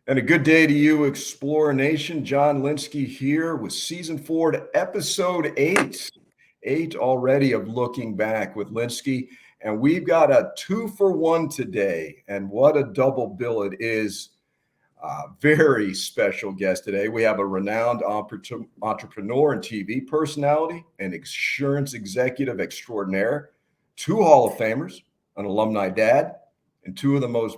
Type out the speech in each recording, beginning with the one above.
And a good day to you, Explorer Nation. John Lynskey here with season 4 to episode 8. 8 already of Looking Back with Lynskey. And we've got a 2-for-1 today. And what a double bill it is. Very special guest today. We have a renowned entrepreneur and TV personality, an insurance executive extraordinaire, 2 Hall of Famers, an alumni dad, and 2 of the most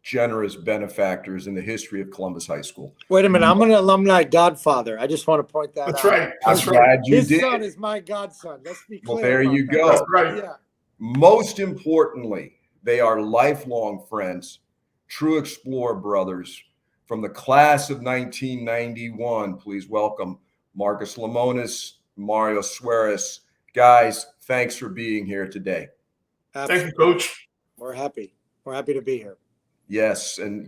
generous benefactors in the history of Columbus High School. Wait a minute, I'm an alumni godfather. I just want to point that That's out. right. I'm glad you His did. son is my godson. Let's be clear. Well, there about you that. go. That's right. Yeah. Most importantly, they are lifelong friends, true Explorer brothers from the class of 1991. Please welcome Marcus Lemonis, Mario Sueiras. Guys, thanks for being here today. Thank you, Coach. We're happy. We're happy to be here. Yes. And,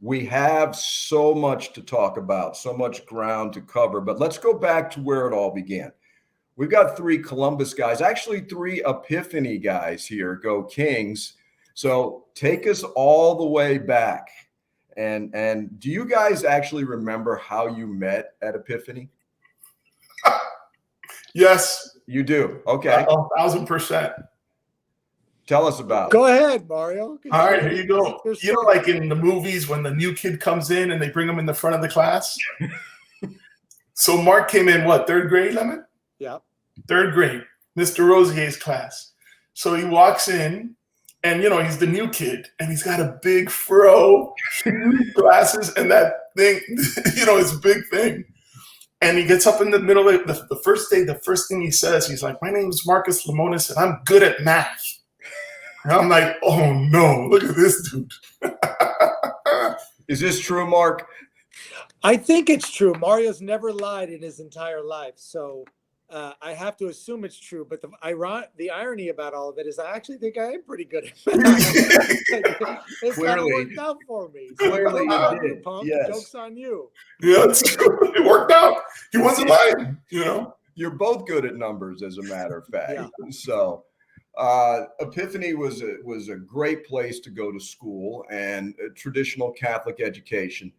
we have so much to talk about, so much ground to cover, but let's go back to where it all began. We've got 3 Columbus guys, actually 3 Epiphany guys here, go Kings. So take us all the way back. And do you guys actually remember how you met at Epiphany? Yes. You do? Okay. 1,000%. Tell us about it. Go ahead, Mario. All right, here you go. Your You know, story. like in the movies when the new kid comes in and they bring him in the front of the class? So Mark came in, what, 3rd grade, Lemon? Yeah. 3rd grade, Mr. Rosier's class. So he walks in, and, he's the new kid, and he's got a big fro, huge glasses, and that thing, it's a big thing. And he gets up in the middle of the first day, the first thing he says, he's like, "My name is Marcus Lemonis, and I'm good at math." And I'm like, oh, no, look at this dude. Is this true, Mark? I think it's true. Mario's never lied in his entire life. So I have to assume it's true. But the irony about all of it is I actually think I am pretty good at math. It's kind of Clearly. worked out for me. Clearly Joke's on you you, did. Pump. Yes. Joke's on you. Yeah, it's true. It worked out. He wasn't lying, You're both good at numbers, as a matter of fact. Yeah. So Epiphany was a great place to go to school and a traditional Catholic education.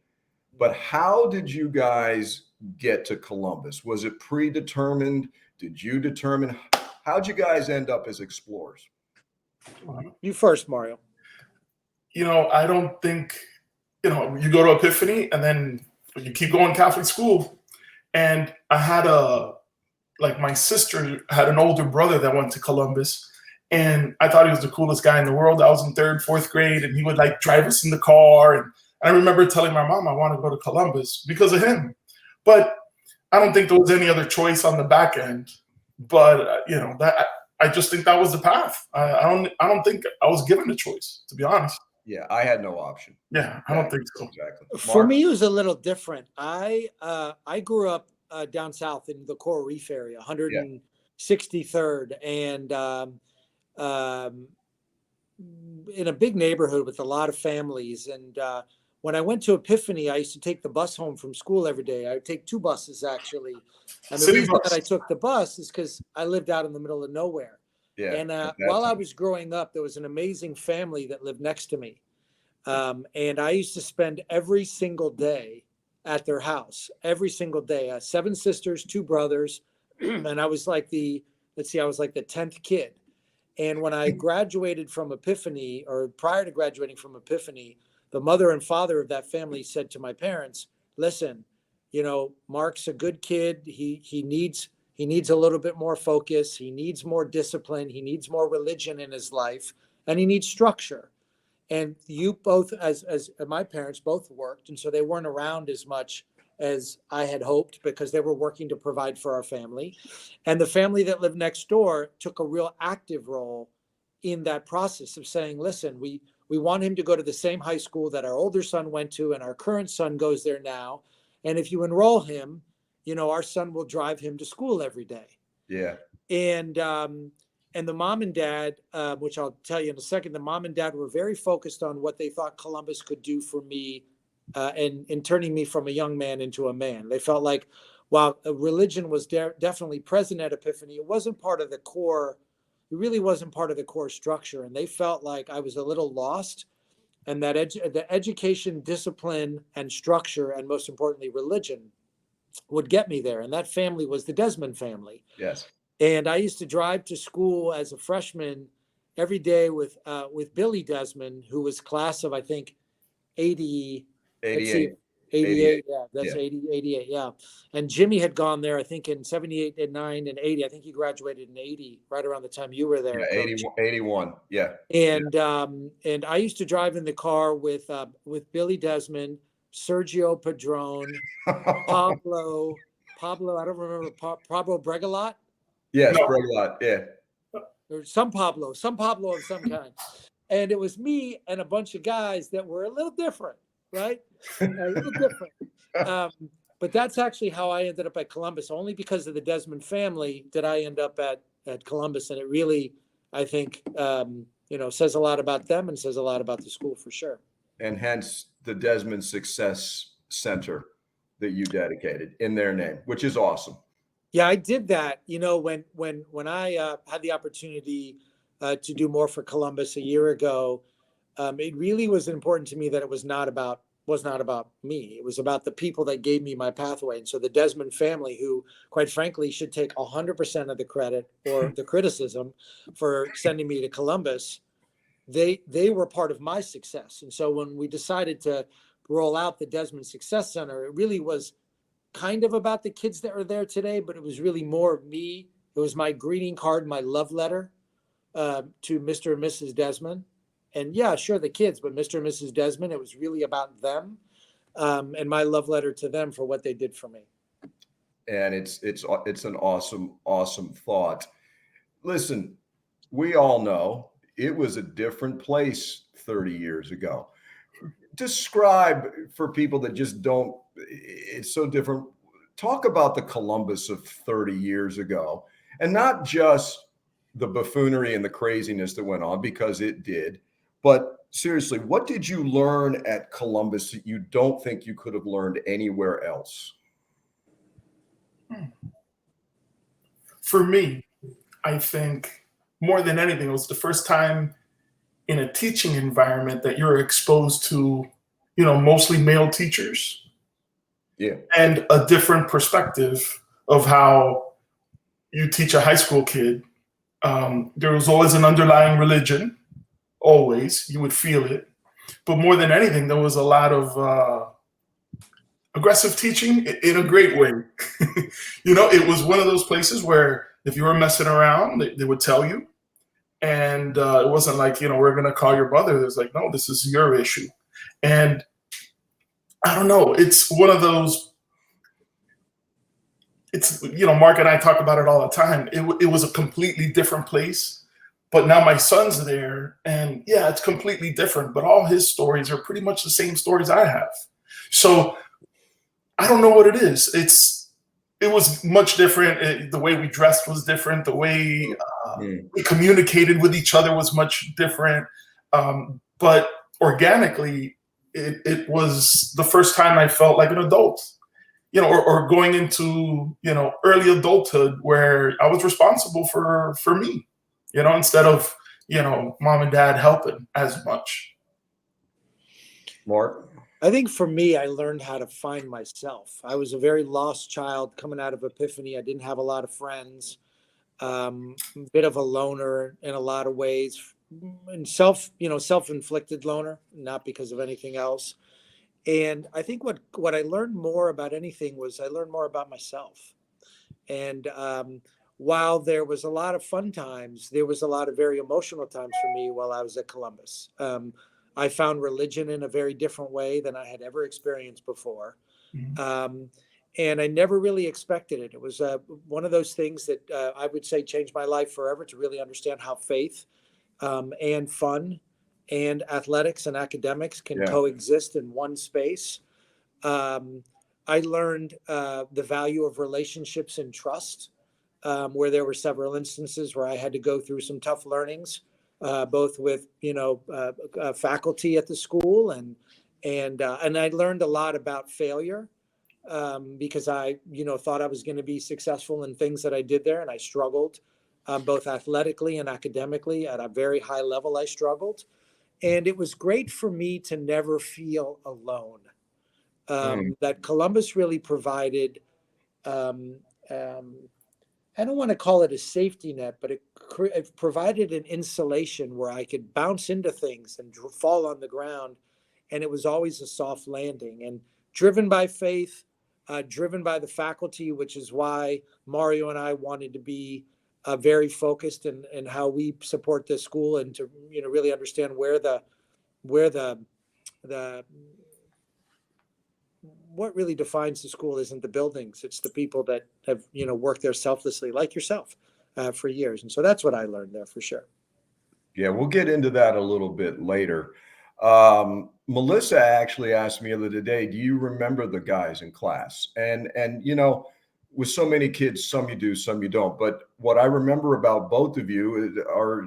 But how did you guys get to Columbus? Was it predetermined? Did you determine? How'd you guys end up as explorers? You first, Mario. I don't think, you go to Epiphany and then you keep going Catholic school. And I had my sister had an older brother that went to Columbus. And I thought he was the coolest guy in the world. I was in 3rd, 4th grade, and he would drive us in the car. And I remember telling my mom I want to go to Columbus because of him. But I don't think there was any other choice on the back end. But that I just think that was the path. I don't think I was given a choice, to be honest. Yeah, I had no option. Yeah, I don't think so. Exactly. For Mark? me, it was a little different. I grew up down south in the Coral Reef area, 163rd, and in a big neighborhood with a lot of families. And when I went to Epiphany, I used to take the bus home from school every day. I would take 2 buses, actually. And the City reason bus. that I took the bus is because I lived out in the middle of nowhere. Yeah. And that's- while I was growing up, there was an amazing family that lived next to me. And I used to spend every single day at their house, every single day. 7 sisters, 2 brothers. And I was like the 10th kid. And when I graduated from Epiphany, or prior to graduating from Epiphany, the mother and father of that family said to my parents, "Listen, Mark's a good kid. He needs a little bit more focus. He needs more discipline. He needs more religion in his life, and he needs structure. And you both, as my parents both worked, and so they weren't around as much as I had hoped because they were working to provide for our family. And the family that lived next door took a real active role in that process of saying, listen, we want him to go to the same high school that our older son went to, and our current son goes there now. And if you enroll him, our son will drive him to school every day." Yeah. And the mom and dad, which I'll tell you in a second, the mom and dad were very focused on what they thought Columbus could do for me in turning me from a young man into a man. They felt like while religion was definitely present at Epiphany, it wasn't part of the core. It really wasn't part of the core structure. And they felt like I was a little lost and that the education, discipline, and structure, and most importantly, religion, would get me there. And that family was the Desmond family. Yes. And I used to drive to school as a freshman every day with Billy Desmond, who was class of, I think, 80. 88. 88, yeah, that's Yeah. 88, yeah. And Jimmy had gone there, I think, in 78 and 9 and 80. I think he graduated in 80, right around the time you were there. Yeah, 81. Yeah. And I used to drive in the car with Billy Desmond, Sergio Padron, Pablo, I don't remember, Pablo Bregalot? Yes, No. Bregalot, yeah. Or some Pablo of some kind. And it was me and a bunch of guys that were a little different, right? A little different. But that's actually how I ended up at Columbus. Only because of the Desmond family did I end up at Columbus. And it really, I think, says a lot about them and says a lot about the school for sure. And hence the Desmond Success Center that you dedicated in their name, which is awesome. Yeah, I did that. When I had the opportunity to do more for Columbus a year ago, it really was important to me that it was not about me. It was about the people that gave me my pathway. And so the Desmond family, who quite frankly should take 100% of the credit or the criticism for sending me to Columbus, they were part of my success. And so when we decided to roll out the Desmond Success Center, it really was kind of about the kids that are there today, but it was really more of me. It was my greeting card, my love letter to Mr. and Mrs. Desmond. And yeah, sure, the kids, but Mr. and Mrs. Desmond, it was really about them and my love letter to them for what they did for me. And it's an awesome thought. Listen, we all know it was a different place 30 years ago. Describe for people that just don't, it's so different. Talk about the Columbus of 30 years ago, and not just the buffoonery and the craziness that went on, because it did, but seriously, what did you learn at Columbus that you don't think you could have learned anywhere else? For me, I think more than anything, it was the first time in a teaching environment that you're exposed to, mostly male teachers. Yeah. And a different perspective of how you teach a high school kid. There was always an underlying religion, always, you would feel it. But more than anything, there was a lot of aggressive teaching in a great way. It was one of those places where if you were messing around, they would tell you. And it wasn't like, we're going to call your mother. It was like, no, this is your issue. And I don't know, it's one of those, it's, Mark and I talk about it all the time. It was a completely different place, but now my son's there and yeah, it's completely different, but all his stories are pretty much the same stories I have. So I don't know what it is. It was much different. The way we dressed was different. The way we communicated with each other was much different. But organically, it was the first time I felt like an adult, or going into, early adulthood where I was responsible for me, instead of, mom and dad helping as much. Mark? I think for me, I learned how to find myself. I was a very lost child coming out of Epiphany. I didn't have a lot of friends, a bit of a loner in a lot of ways, and self-inflicted loner, not because of anything else. And I think what I learned more about anything was I learned more about myself. And while there was a lot of fun times, there was a lot of very emotional times for me while I was at Columbus. I found religion in a very different way than I had ever experienced before. Mm-hmm. And I never really expected it. It was one of those things that I would say changed my life forever, to really understand how faith and fun and athletics and academics can coexist in one space. I learned the value of relationships and trust, where there were several instances where I had to go through some tough learnings, both with faculty at the school and I learned a lot about failure because I thought I was going to be successful in things that I did there, and I struggled both athletically and academically at a very high level. I struggled, And it was great for me to never feel alone. Mm. That Columbus really provided, um, um, I don't want to call it a safety net, but it provided an insulation where I could bounce into things and fall on the ground. And it was always a soft landing, and driven by faith, driven by the faculty, which is why Mario and I wanted to be very focused in how we support this school, and to, really understand where the the what really defines the school isn't the buildings, it's the people that have worked there selflessly, like yourself, for years. And so that's what I learned there, for sure. Yeah, we'll get into that a little bit later. Melissa actually asked me the other day, do you remember the guys in class? And with so many kids, some you do, some you don't. But what I remember about both of you are,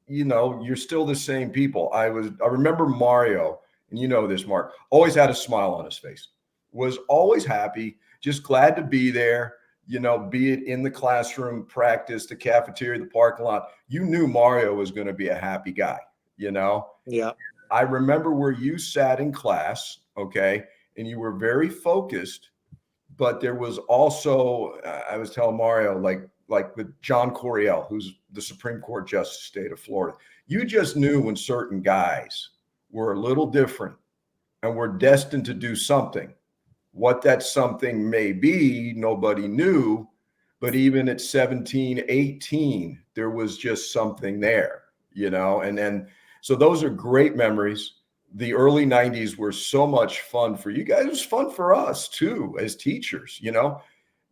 you're still the same people. I remember Mario, and this, Mark, always had a smile on his face, was always happy, just glad to be there, be it in the classroom, practice, the cafeteria, the parking lot. You knew Mario was going to be a happy guy, Yeah. I remember where you sat in class, okay, and you were very focused, but there was also, I was telling Mario, like with John Coryell, who's the Supreme Court Justice of the state of Florida, you just knew when certain guys were a little different and were destined to do something. What that something may be, nobody knew, but even at 17, 18, there was just something there, and then, so those are great memories. The early 90s were so much fun for you guys. It was fun for us too, as teachers,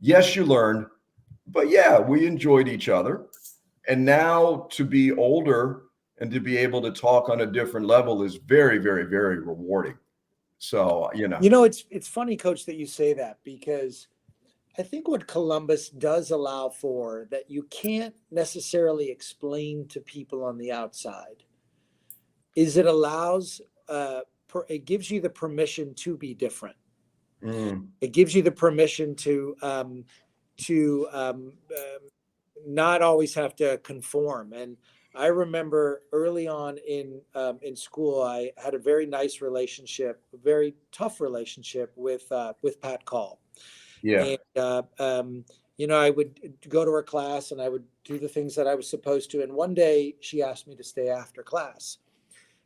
Yes, you learned, but yeah, we enjoyed each other. And now to be older and to be able to talk on a different level is very, very, very rewarding. So, It's funny, Coach, that you say that, because I think what Columbus does allow for that you can't necessarily explain to people on the outside is it allows, it gives you the permission to be different. It gives you the permission to not always have to conform. And I remember early on in school, I had a very nice relationship, a very tough relationship with Pat Call. Yeah. And I would go to her class and I would do the things that I was supposed to. And one day she asked me to stay after class,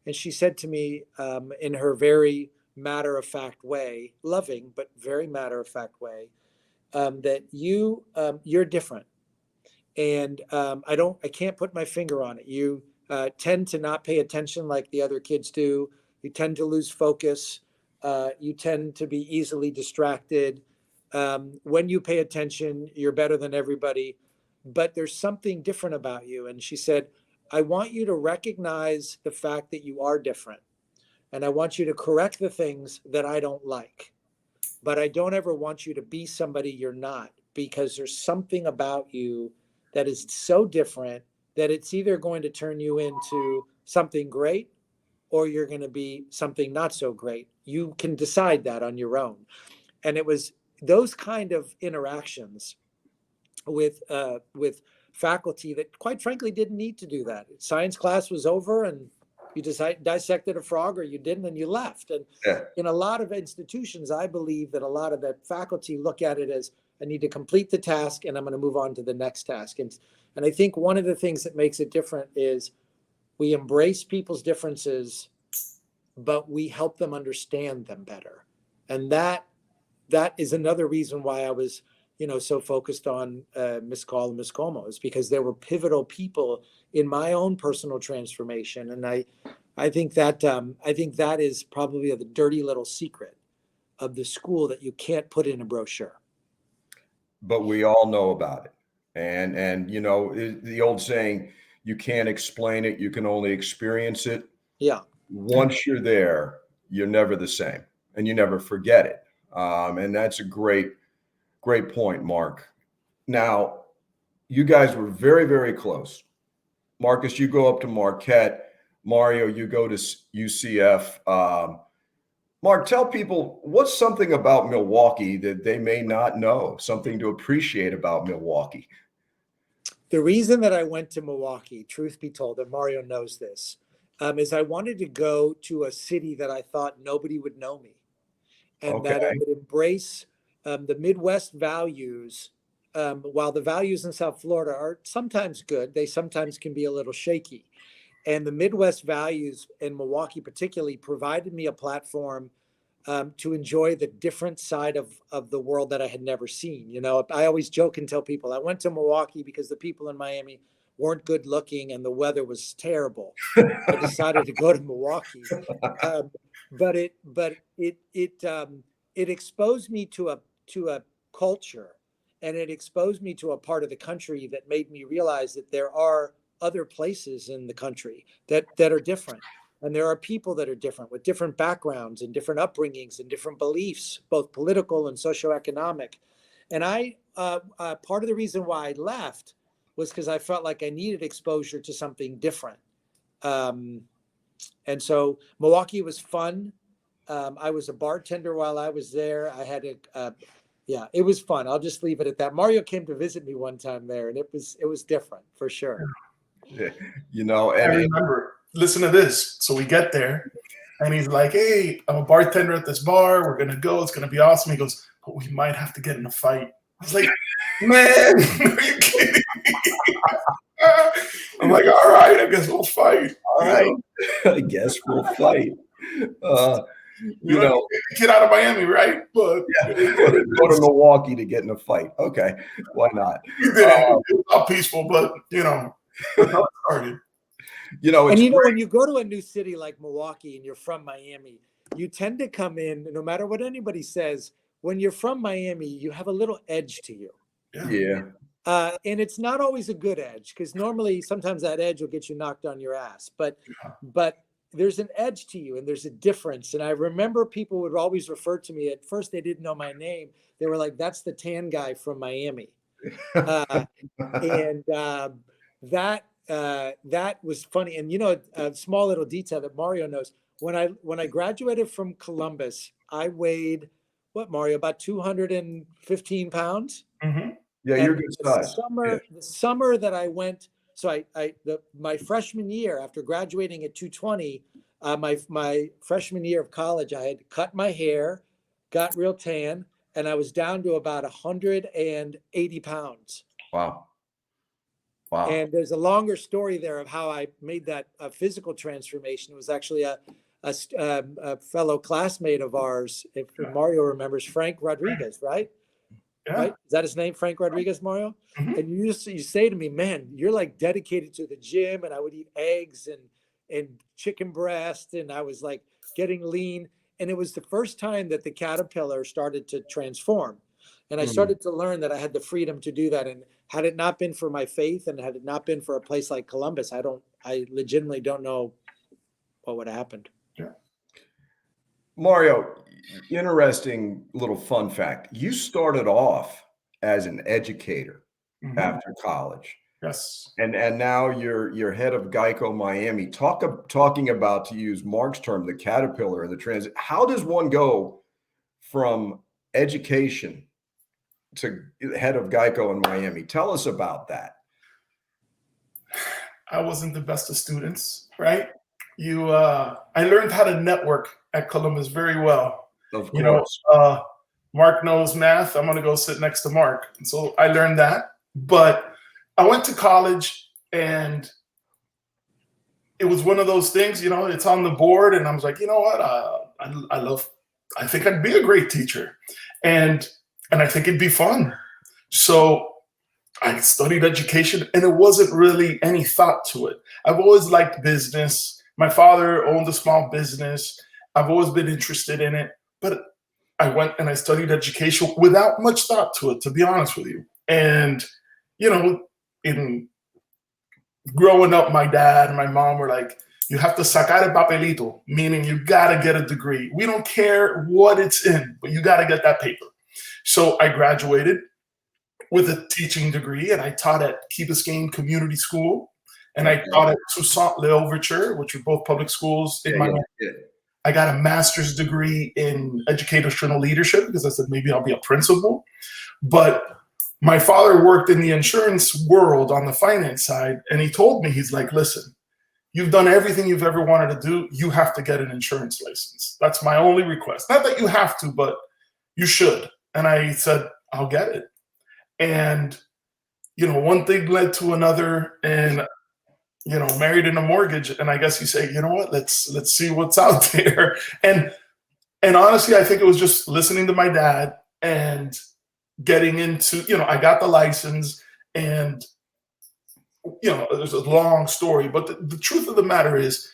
and she said to me, in her very matter-of-fact way, loving but very matter-of-fact way, that you're different. And I can't put my finger on it. You tend to not pay attention like the other kids do. You tend to lose focus. You tend to be easily distracted. When you pay attention, you're better than everybody. But there's something different about you. And she said, I want you to recognize the fact that you are different. And I want you to correct the things that I don't like. But I don't ever want you to be somebody you're not, because there's something about you that is so different that it's either going to turn you into something great or you're going to be something not so great. You can decide that on your own. And it was those kind of interactions with faculty that, quite frankly, didn't need to do that. Science class was over and you dissected a frog, or you didn't, and you left. And Yeah. in a lot of institutions, I believe that a lot of that faculty look at it as, I need to complete the task and I'm going to move on to the next task. And I think one of the things that makes it different is we embrace people's differences, but we help them understand them better. And that is another reason why I was, so focused on Miss Call and Miss Como, is because they were pivotal people in my own personal transformation. And I think that is probably the dirty little secret of the school that you can't put in a brochure. But we all know about it. And the old saying, you can't explain it, you can only experience it. Yeah. Once you're there, you're never the same, and you never forget it. And that's a great point, Mark. Now, you guys were very, very close. Marcus, you go up to Marquette. Mario, you go to UCF. Mark, tell people, what's something about Milwaukee that they may not know, something to appreciate about Milwaukee? The reason that I went to Milwaukee, truth be told, and Mario knows this, is I wanted to go to a city that I thought nobody would know me, and that it would embrace the Midwest values. While the values in South Florida are sometimes good, they sometimes can be a little shaky. And the Midwest values in Milwaukee particularly provided me a platform to enjoy the different side of the world that I had never seen. You know, I always joke and tell people I went to Milwaukee because the people in Miami weren't good looking and the weather was terrible. I decided to go to Milwaukee, but it exposed me to a culture, and it exposed me to a part of the country that made me realize that there are other places in the country that are different. And there are people that are different with different backgrounds and different upbringings and different beliefs, both political and socioeconomic. And part of the reason why I left was because I felt like I needed exposure to something different. And so Milwaukee was fun. I was a bartender while I was there. I had yeah, it was fun. I'll just leave it at that. Mario came to visit me one time there, and it was different for sure. You know, I remember. Listen to this. So we get there, and he's like, "Hey, I'm a bartender at this bar. We're gonna go. It's gonna be awesome." He goes, "But we might have to get in a fight." I was like, "Man, are you kidding me?" I'm like, "All right, I guess we'll fight." All right, I guess we'll fight. You know, get out of Miami, right? But yeah, go to Milwaukee to get in a fight. Okay, why not? We did it. It was all peaceful, but you know, that's how it started. You know, and you know, when you go to a new city like Milwaukee and you're from Miami, you tend to come in, no matter what anybody says, when you're from Miami, you have a little edge to you. Yeah. And it's not always a good edge, because normally sometimes that edge will get you knocked on your ass. But there's an edge to you and there's a difference. And I remember people would always refer to me. At first, they didn't know my name. They were like, "That's the tan guy from Miami." And that was funny. And, you know, a small little detail that Mario knows, when I graduated from Columbus, I weighed, what, Mario, about 215 pounds. Mm-hmm. Yeah, you're good size. The summer that I went, so my freshman year, after graduating at 220, my freshman year of college, I had cut my hair, got real tan, and I was down to about 180 pounds. Wow. And there's a longer story there of how I made that physical transformation. It was actually a fellow classmate of ours, if Mario remembers, Frank Rodriguez, right? Yeah. Right? Is that his name, Frank Rodriguez, Mario? Mm-hmm. And you say to me, "Man, you're like dedicated to the gym," and I would eat eggs and chicken breast, and I was like getting lean. And it was the first time that the caterpillar started to transform. And I started to learn that I had the freedom to do that. And had it not been for my faith, and had it not been for a place like Columbus, I legitimately don't know what would have happened. Yeah. Mario, interesting little fun fact. You started off as an educator after college. Yes. And now you're head of Geico Miami. Talking about, to use Mark's term, the caterpillar and the transit. How does one go from education to head of Geico in Miami? Tell us about that. I wasn't the best of students, right? I learned how to network at Columbus very well. Of course. You know, Mark knows math. I'm going to go sit next to Mark. And so I learned that. But I went to college, and it was one of those things, you know, it's on the board. And I was like, you know what? I think I'd be a great teacher. And I think it'd be fun. So I studied education, and it wasn't really any thought to it. I've always liked business. My father owned a small business. I've always been interested in it. But I went and I studied education without much thought to it, to be honest with you. And, you know, in growing up, my dad and my mom were like, "You have to sacar el papelito," meaning you got to get a degree. We don't care what it's in, but you got to get that paper. So I graduated with a teaching degree, and I taught at Key Biscayne Community School, and I taught at Toussaint L'Ouverture, which are both public schools in Miami. I got a master's degree in educational leadership because I said maybe I'll be a principal. But my father worked in the insurance world on the finance side, and he told me, he's like, "Listen, you've done everything you've ever wanted to do. You have to get an insurance license. That's my only request. Not that you have to, but you should. And I said, I'll get it. And, one thing led to another, and, married in a mortgage. And I guess you say, you know what, let's see what's out there. And honestly, I think it was just listening to my dad and getting into, I got the license, and, there's a long story, but the truth of the matter is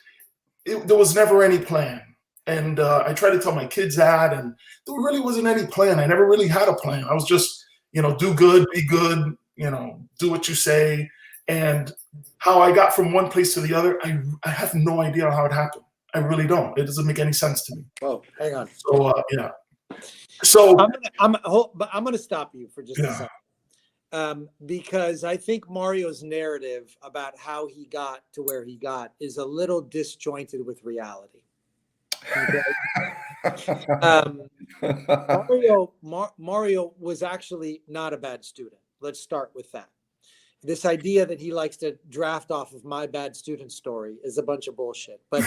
there was never any plan. And I try to tell my kids that, and there really wasn't any plan. I never really had a plan. I was just, do good, be good, do what you say. And how I got from one place to the other, I have no idea how it happened. I really don't. It doesn't make any sense to me. Oh, hang on. So, yeah. So I'm going to stop you for just a second. Because I think Mario's narrative about how he got to where he got is a little disjointed with reality. Okay? Mario was actually not a bad student. Let's start with that. This idea that he likes to draft off of my bad student story is a bunch of bullshit. But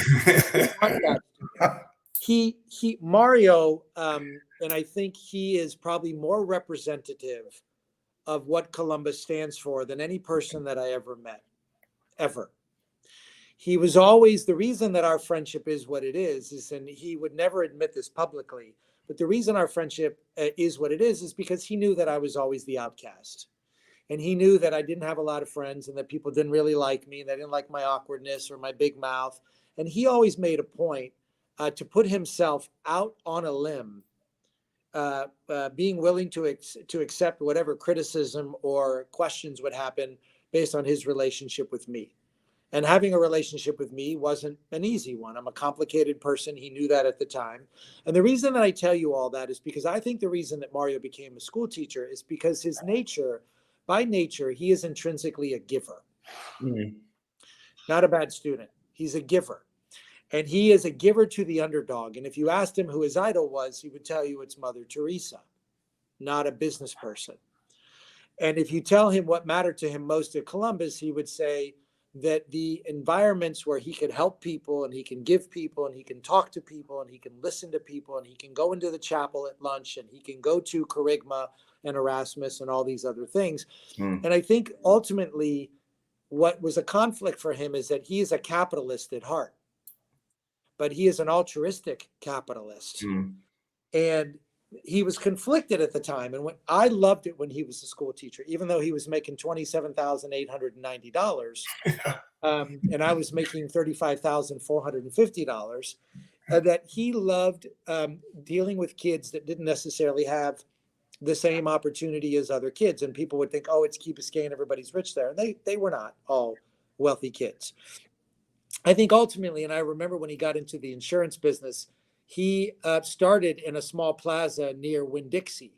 Mario, and I think he is probably more representative of what Columbus stands for than any person that I ever met, ever. He was always, the reason that our friendship is what it is, and he would never admit this publicly, but the reason our friendship is what it is because he knew that I was always the outcast. And he knew that I didn't have a lot of friends and that people didn't really like me and they didn't like my awkwardness or my big mouth. And he always made a point to put himself out on a limb, being willing to accept whatever criticism or questions would happen based on his relationship with me. And having a relationship with me wasn't an easy one. I'm a complicated person. He knew that at the time. And the reason that I tell you all that is because I think the reason that Mario became a school teacher is because his nature, by nature, he is intrinsically a giver. Mm-hmm. Not a bad student. He's a giver. And he is a giver to the underdog. And if you asked him who his idol was, he would tell you it's Mother Teresa, not a business person. And if you tell him what mattered to him most at Columbus, he would say that the environments where he could help people and he can give people and he can talk to people and he can listen to people and he can go into the chapel at lunch and he can go to Kerygma and Erasmus and all these other things. And I think ultimately what was a conflict for him is that he is a capitalist at heart, but he is an altruistic capitalist. And he was conflicted at the time. And I loved it when he was a school teacher, even though he was making $27,890 and I was making $35,450, that he loved dealing with kids that didn't necessarily have the same opportunity as other kids. And people would think, oh, it's Key Biscayne, everybody's rich there. And they were not all wealthy kids. I think ultimately, and I remember when he got into the insurance business, he started in a small plaza near Winn-Dixie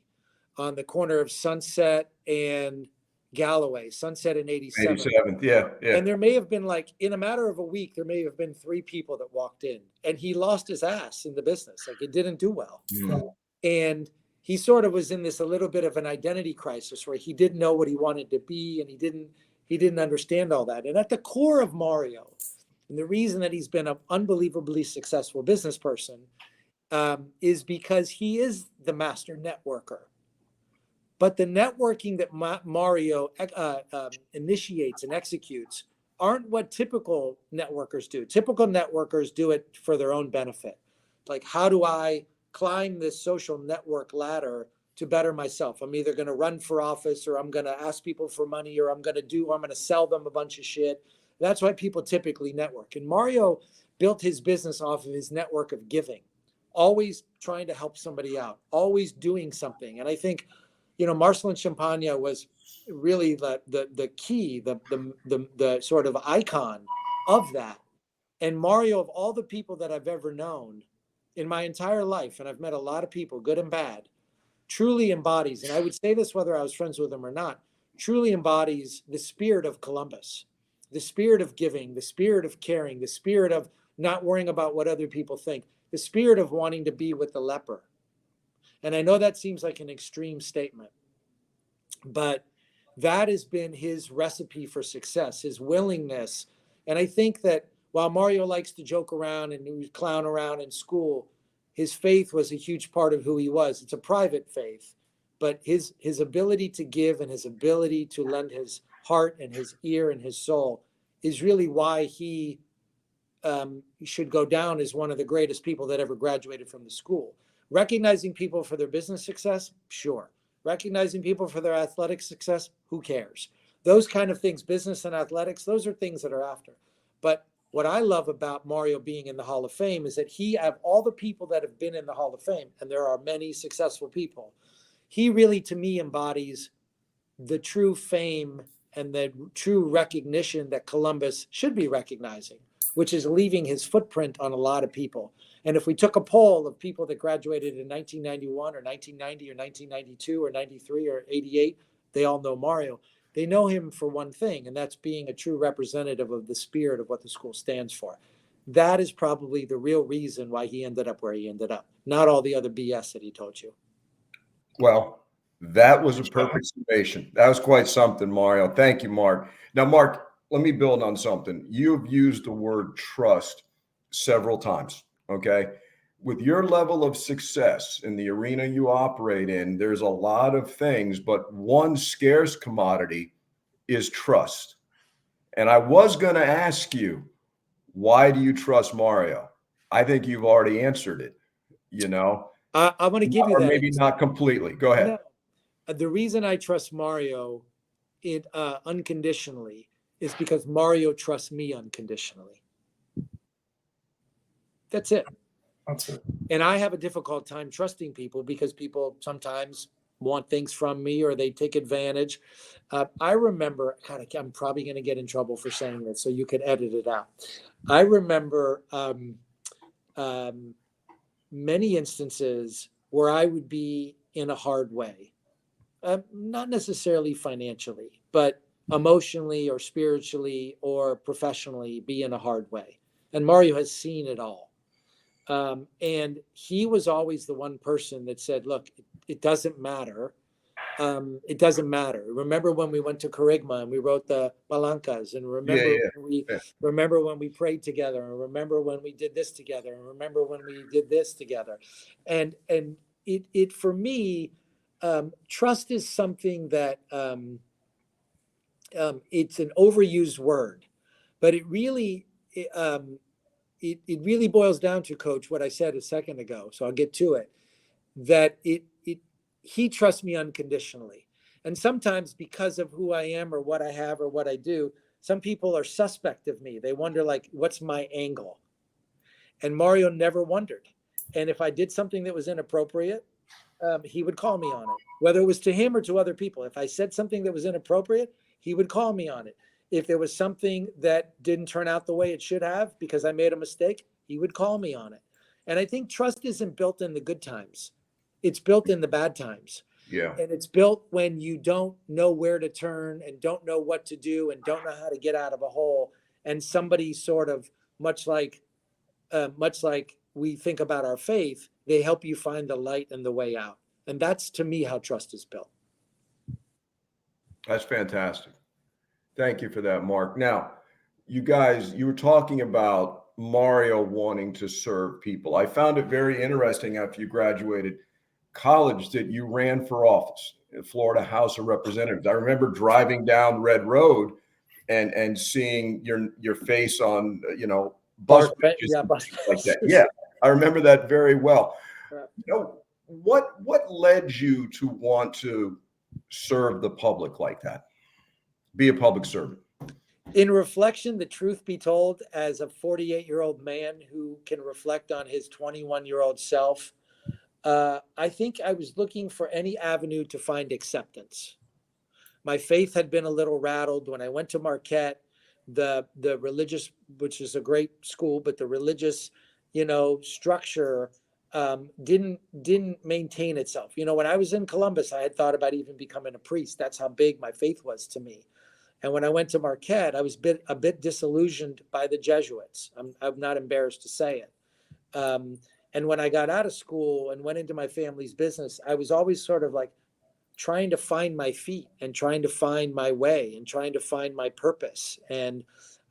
on the corner of Sunset and Galloway, Sunset and 87th. Yeah. And there may have been, like, in a matter of a week, there may have been 3 people that walked in, and he lost his ass in the business. Like, it didn't do well. And he sort of was in this a little bit of an identity crisis where he didn't know what he wanted to be, and he didn't understand all that. And at the core of Mario, and the reason that he's been an unbelievably successful business person is because he is the master networker. But the networking that Mario initiates and executes aren't what typical networkers do. Typical networkers do it for their own benefit. Like, how do I climb this social network ladder to better myself? I'm either going to run for office, or I'm going to ask people for money, or I'm going to sell them a bunch of shit. That's why people typically network. And Mario built his business off of his network of giving, always trying to help somebody out, always doing something. And I think, Marcelin Champagne was really the key, the sort of icon of that. And Mario, of all the people that I've ever known in my entire life, and I've met a lot of people, good and bad, truly embodies, and I would say this whether I was friends with him or not, truly embodies the spirit of Columbus. The spirit of giving, the spirit of caring, the spirit of not worrying about what other people think, the spirit of wanting to be with the leper. And I know that seems like an extreme statement, but that has been his recipe for success, his willingness. And I think that while Mario likes to joke around and he was clown around in school, his faith was a huge part of who he was. It's a private faith, but his ability to give and his ability to lend his heart and his ear and his soul is really why he should go down as one of the greatest people that ever graduated from the school. Recognizing people for their business success, sure. Recognizing people for their athletic success, who cares? Those kind of things, business and athletics, those are things that are after. But what I love about Mario being in the Hall of Fame is that he, of all the people that have been in the Hall of Fame, and there are many successful people, he really, to me, embodies the true fame and the true recognition that Columbus should be recognizing, which is leaving his footprint on a lot of people. And if we took a poll of people that graduated in 1991 or 1990 or 1992 or 93 or 88, they all know Mario. They know him for one thing, and that's being a true representative of the spirit of what the school stands for. That is probably the real reason why he ended up where he ended up, not all the other BS that he told you. Well, that was a perfect summation. That was quite something, Mario. Thank you, Mark. Now, Mark, let me build on something. You've used the word trust several times, okay? With your level of success in the arena you operate in, there's a lot of things, but one scarce commodity is trust. And I was going to ask you, why do you trust Mario? I think you've already answered it, you know? I want to give you or that maybe answer. not completely. Go ahead. No. The reason I trust Mario unconditionally is because Mario trusts me unconditionally. That's it. That's it. And I have a difficult time trusting people because people sometimes want things from me or they take advantage. I remember, God, I'm probably going to get in trouble for saying this, so you could edit it out. I remember many instances where I would be in a hard way, not necessarily financially, but emotionally or spiritually or professionally be in a hard way. And Mario has seen it all. And he was always the one person that said, look, it doesn't matter. It doesn't matter. Remember when we went to Kerygma and we wrote the Palancas, and remember when we prayed together, and remember when we did this together, and remember when we did this together. And it for me, trust is something that it's an overused word, but it really it really boils down to, Coach, what I said a second ago. So I'll get to it. That he trusts me unconditionally. And sometimes because of who I am or what I have or what I do, some people are suspect of me. They wonder, like, what's my angle? And Mario never wondered. And if I did something that was inappropriate, he would call me on it, whether it was to him or to other people. If I said something that was inappropriate, he would call me on it. If there was something that didn't turn out the way it should have because I made a mistake, he would call me on it. And I think trust isn't built in the good times. It's built in the bad times. Yeah. And it's built when you don't know where to turn and don't know what to do and don't know how to get out of a hole. And somebody sort of, much like we think about our faith, they help you find the light and the way out. And that's, to me, how trust is built. That's fantastic. Thank you for that, Mark. Now, you guys, you were talking about Mario wanting to serve people. I found it very interesting after you graduated college that you ran for office in Florida House of Representatives. I remember driving down Red Road and seeing your face on, bus like that. Yeah, I remember that very well. What led you to want to serve the public like that? Be a public servant? In reflection, the truth be told, as a 48-year-old man who can reflect on his 21-year-old self, I think I was looking for any avenue to find acceptance. My faith had been a little rattled when I went to Marquette. The religious, which is a great school, but the religious, structure didn't maintain itself. When I was in Columbus, I had thought about even becoming a priest. That's how big my faith was to me. And when I went to Marquette, I was a bit disillusioned by the Jesuits. I'm not embarrassed to say it. And when I got out of school and went into my family's business, I was always sort of like trying to find my feet and trying to find my way and trying to find my purpose. And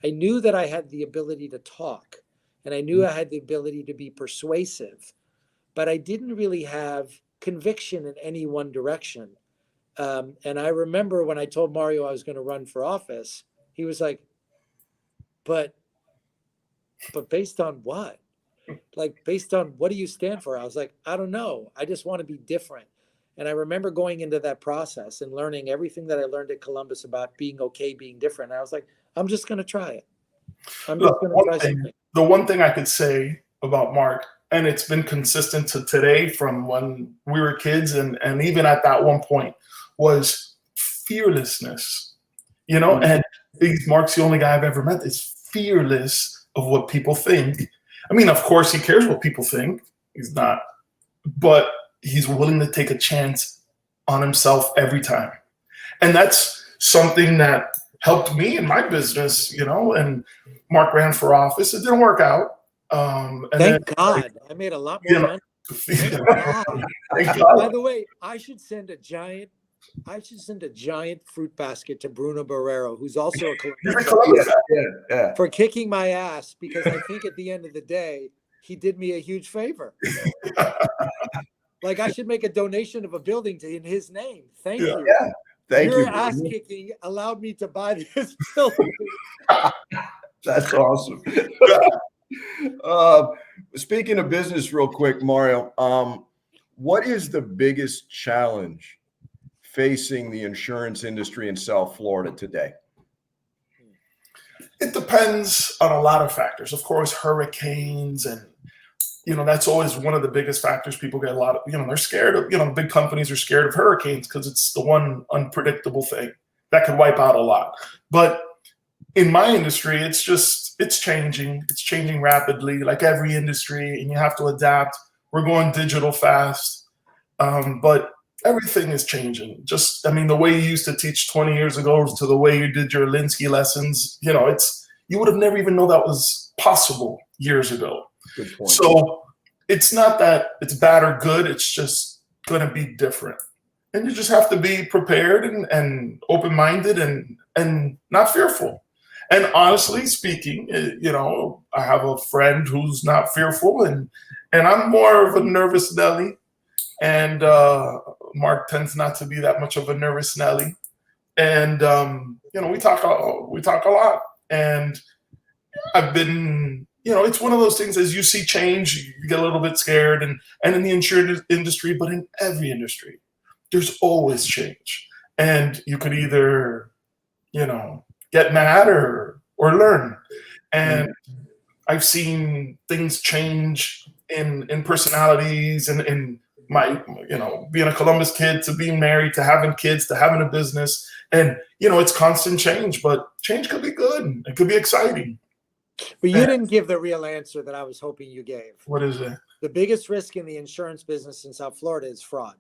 I knew that I had the ability to talk, and I knew I had the ability to be persuasive, but I didn't really have conviction in any one direction. And I remember when I told Mario I was going to run for office, he was like, but based on what? Like, based on what do you stand for? I was like, I don't know. I just want to be different. And I remember going into that process and learning everything that I learned at Columbus about being okay, being different. And I was like, I'm just going to try it. I'm just going to try something. The one thing I could say about Mark, and it's been consistent to today from when we were kids and even at that one point, was fearlessness. And Mark's the only guy I've ever met that's fearless of what people think. I mean, of course, he cares what people think. He's not, but he's willing to take a chance on himself every time. And that's something that helped me in my business, and Mark ran for office. It didn't work out. Thank God. I made a lot more money. Thank God. By the way, I should send a giant fruit basket to Bruno Barrero, who's also a Columbus, for kicking my ass, because I think at the end of the day, he did me a huge favor. Like, I should make a donation of a building in his name. Thank you. Yeah. Thank Your you. ass kicking allowed me to buy this building. That's awesome. Speaking of business real quick, Mario, what is the biggest challenge facing the insurance industry in South Florida today? It depends on a lot of factors. Of course, hurricanes and, that's always one of the biggest factors. People get a lot of, they're scared of, big companies are scared of hurricanes because it's the one unpredictable thing that could wipe out a lot. But in my industry, it's changing. It's changing rapidly, like every industry, and you have to adapt. We're going digital fast, but everything is changing. The way you used to teach 20 years ago to the way you did your Lynskey lessons, you would have never even known that was possible years ago. Good point. So it's not that it's bad or good. It's just going to be different. And you just have to be prepared and open-minded and not fearful. And honestly speaking, I have a friend who's not fearful, and I'm more of a nervous Nelly. And Mark tends not to be that much of a nervous Nelly. And we talk a lot. And I've been, it's one of those things, as you see change, you get a little bit scared, and in the insurance industry, but in every industry, there's always change. And you could either, get mad or learn. And I've seen things change in personalities and in my, being a Columbus kid to being married, to having kids, to having a business. And, it's constant change, but change could be good. It could be exciting. But you didn't give the real answer that I was hoping you gave. What is it? The biggest risk in the insurance business in South Florida is fraud.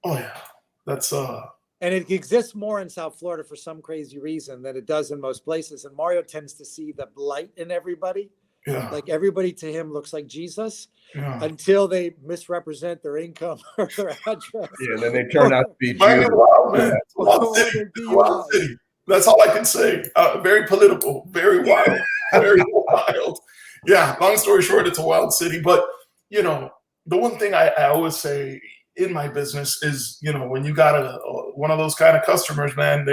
Oh, yeah. That's And it exists more in South Florida for some crazy reason than it does in most places. And Mario tends to see the blight in everybody. Yeah. Like, everybody to him looks like Jesus, until they misrepresent their income or their address. Yeah, then they turn out to be Wild city. That's all I can say. Very political, very wild, very wild. Yeah, long story short, it's a wild city. But, the one thing I always say in my business is, when you got one of those kind of customers, man,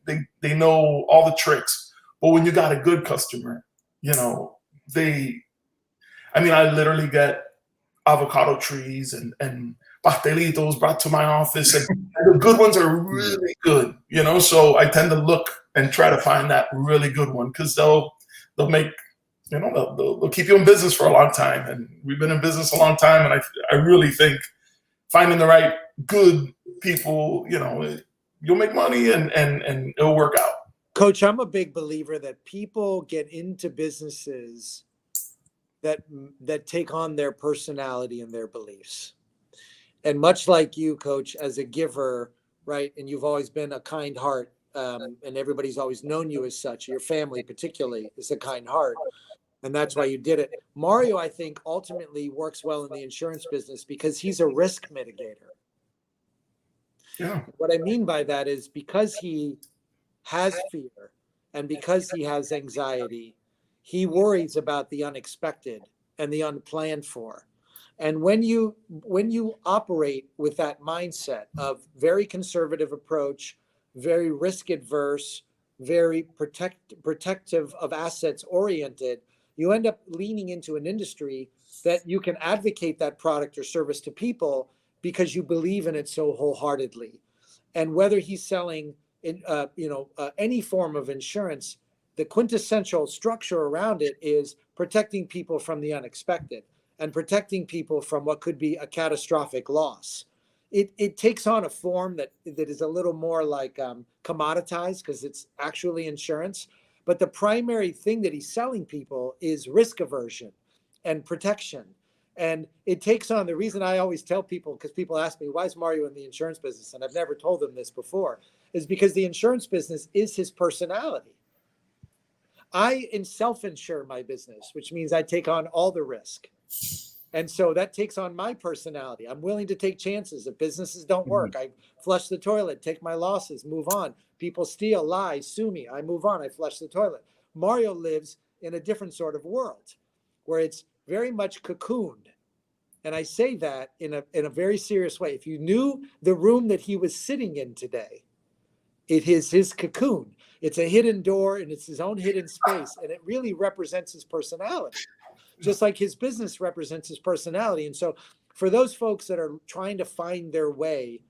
they know all the tricks. But when you got a good customer, I literally get avocado trees and pastelitos brought to my office, and the good ones are really good, so I tend to look and try to find that really good one, because they'll make, they'll keep you in business for a long time. And we've been in business a long time, and I really think finding the right good people, you'll make money and it'll work out. Coach, I'm a big believer that people get into businesses that take on their personality and their beliefs. And much like you, Coach, as a giver, right? And you've always been a kind heart, and everybody's always known you as such. Your family particularly is a kind heart. And that's why you did it. Mario, I think, ultimately works well in the insurance business because he's a risk mitigator. Yeah. What I mean by that is, because he has fear and because he has anxiety, he worries about the unexpected and the unplanned for. And when you operate with that mindset of very conservative approach, very risk adverse, very protective of assets oriented, you end up leaning into an industry that you can advocate that product or service to people because you believe in it so wholeheartedly. And whether he's selling any form of insurance, the quintessential structure around it is protecting people from the unexpected and protecting people from what could be a catastrophic loss. It takes on a form that is a little more like commoditized because it's actually insurance. But the primary thing that he's selling people is risk aversion and protection. And it takes on, the reason I always tell people, because people ask me, why is Mario in the insurance business? And I've never told them this before, is because the insurance business is his personality. I self-insure my business, which means I take on all the risk. And so that takes on my personality. I'm willing to take chances. If businesses don't work, I flush the toilet, take my losses, move on. People steal, lie, sue me. I move on, I flush the toilet. Mario lives in a different sort of world where it's very much cocooned. And I say that in a very serious way. If you knew the room that he was sitting in today, it is his cocoon. It's a hidden door and it's his own hidden space. And it really represents his personality, just like his business represents his personality. And so for those folks that are trying to find their way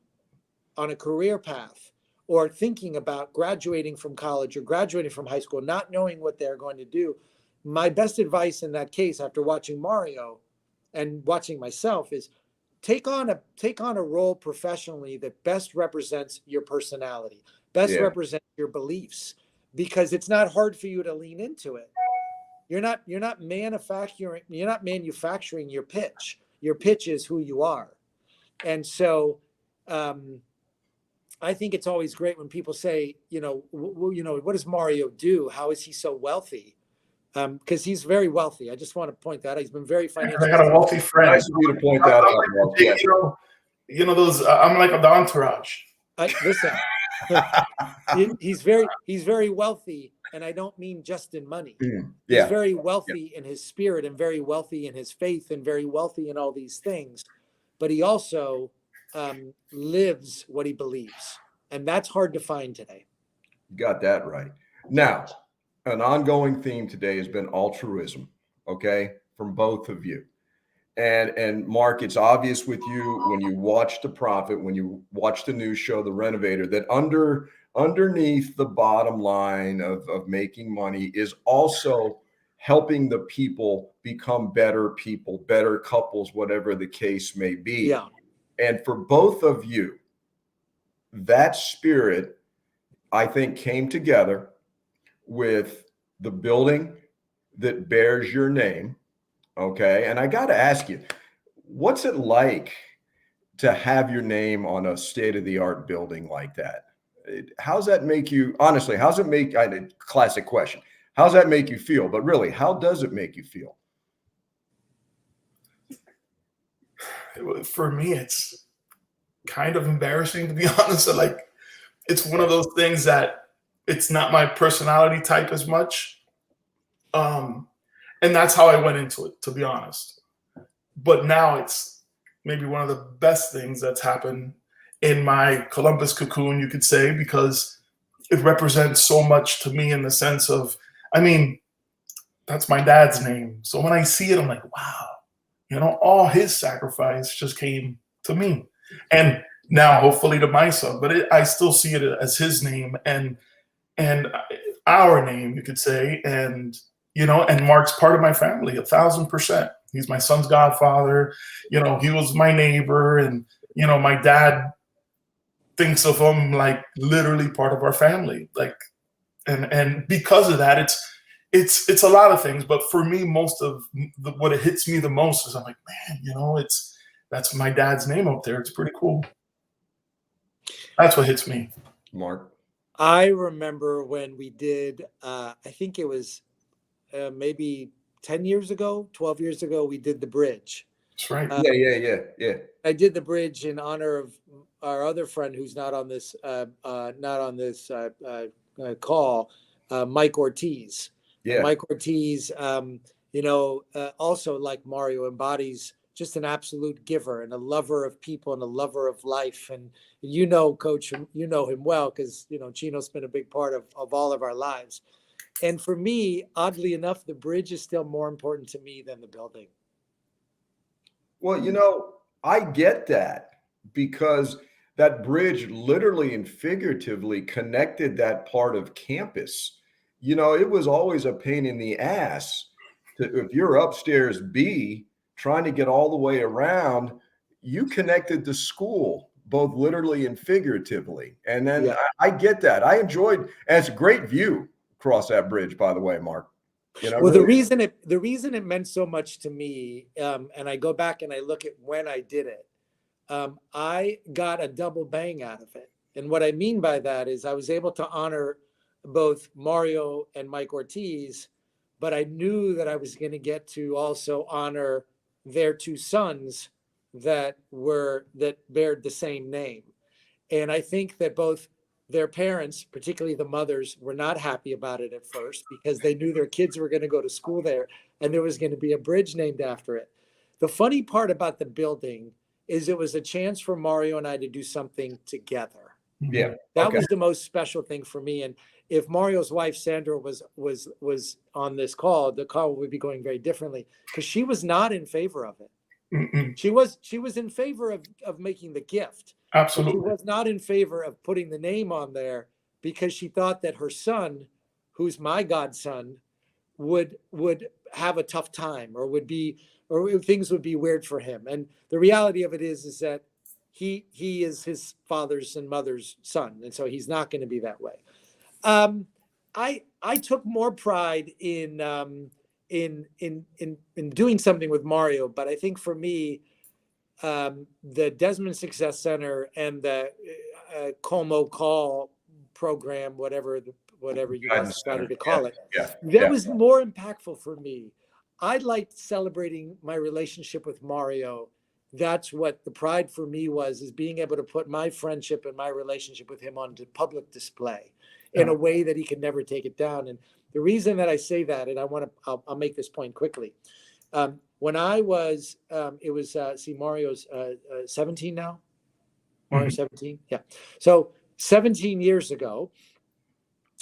on a career path or thinking about graduating from college or graduating from high school, not knowing what they're going to do, my best advice in that case, after watching Mario and watching myself, is take on a role professionally that best represents your personality, best represents your beliefs, because it's not hard for you to lean into it. You're not manufacturing your pitch. Your pitch is who you are. And so I think it's always great when people say, what does Mario do? How is he so wealthy? Because he's very wealthy. I just want to point that out. He's been very financial. I got a wealthy friend. Nice of you to point that out. Those. I'm like the entourage. Listen, he's very wealthy, and I don't mean just in money. He's very wealthy in his spirit, and very wealthy in his faith, and very wealthy in all these things. But he also lives what he believes, and that's hard to find today. You got that right. Now, an ongoing theme today has been altruism, okay, from both of you. And Mark, it's obvious with you when you watch The Prophet, when you watch the news show, The Renovator, that underneath the bottom line of making money is also helping the people become better people, better couples, whatever the case may be. Yeah. And for both of you, that spirit, I think, came together with the building that bears your name. Okay. And I got to ask you, what's it like to have your name on a state-of-the-art building like that? How's that make you, honestly, classic question. How's that make you feel? But really, how does it make you feel? For me, it's kind of embarrassing, to be honest. It's one of those things that it's not my personality type as much. And that's how I went into it, to be honest. But now it's maybe one of the best things that's happened in my Columbus cocoon, you could say, because it represents so much to me in the sense of, that's my dad's name. So when I see it, I'm like, wow, all his sacrifice just came to me. And now hopefully to my son, but I still see it as his name and our name, you could say. And Mark's part of my family, 1,000%. He's my son's godfather. He was my neighbor, and my dad thinks of him like literally part of our family. And because of that, it's a lot of things. But for me, most of what it hits me the most is I'm like, man, that's my dad's name up there. It's pretty cool. That's what hits me. Mark, I remember when we did. I think it was. Maybe 10 years ago, 12 years ago, we did the bridge. That's right. Yeah. I did the bridge in honor of our other friend who's not on this call, Mike Ortiz. Yeah. Mike Ortiz, also like Mario, embodies just an absolute giver and a lover of people and a lover of life. And Coach, you know him well because, Chino's been a big part of all of our lives. And for me, oddly enough, the bridge is still more important to me than the building. Well, I get that because that bridge literally and figuratively connected that part of campus. It was always a pain in the ass if you're upstairs B trying to get all the way around, you connected to school, both literally and figuratively. And then Yeah. I get that. I enjoyed, and it's a great view across that bridge, by the way, Mark. Well, the reason it meant so much to me, and I go back and I look at when I did it, I got a double bang out of it. And what I mean by that is I was able to honor both Mario and Mike Ortiz, but I knew that I was going to get to also honor their two sons that bared the same name. And I think that both their parents, particularly the mothers, were not happy about it at first because they knew their kids were going to go to school there and there was going to be a bridge named after it. The funny part about the building is it was a chance for Mario and I to do something together. Yeah. That was the most special thing for me. And if Mario's wife, Sandra, was on this call, the call would be going very differently because she was not in favor of it. Mm-mm. She was in favor of making the gift. Absolutely. She was not in favor of putting the name on there because she thought that her son, who's my godson, would have a tough time or things would be weird for him. And the reality of it is that he is his father's and mother's son, and so he's not going to be that way. I took more pride in doing something with Mario, but I think for me, the Desmond Success Center and the Como Call program, whatever you guys decided to call it, that was more impactful for me. I liked celebrating my relationship with Mario. That's what the pride for me was, is being able to put my friendship and my relationship with him onto public display in a way that he could never take it down. And the reason that I say that, and I'll make this point quickly. When I was, Mario's 17 now. Mario 17, yeah. So 17 years ago,